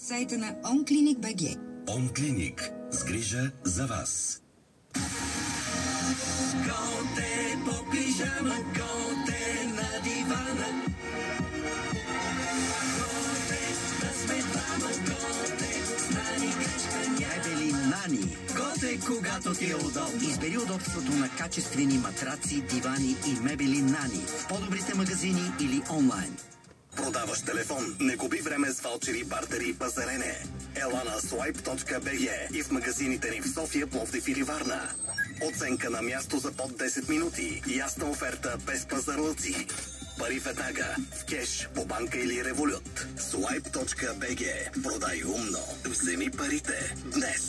Сайта на OnClinic BG. OnClinic. С грижа за вас. Готе по пижама, готе на дивана. Готе да сме двама, готе с Нани грешка няма. Мебели Нани. Готе, когато ти е удобно. Избери удобството на качествени матраци, дивани и мебели Нани в по-добрите магазини или онлайн. Продаваш телефон, не губи време с ваучери, бартери и пазарене. Ела на swipe.bg и в магазините ни в София, Пловдив или Варна. Оценка на място за под 10 минути. Ясна оферта без пазарлъци. Пари веднага, в кеш, по банка или револют. Swipe.bg. Продай умно. Вземи парите днес.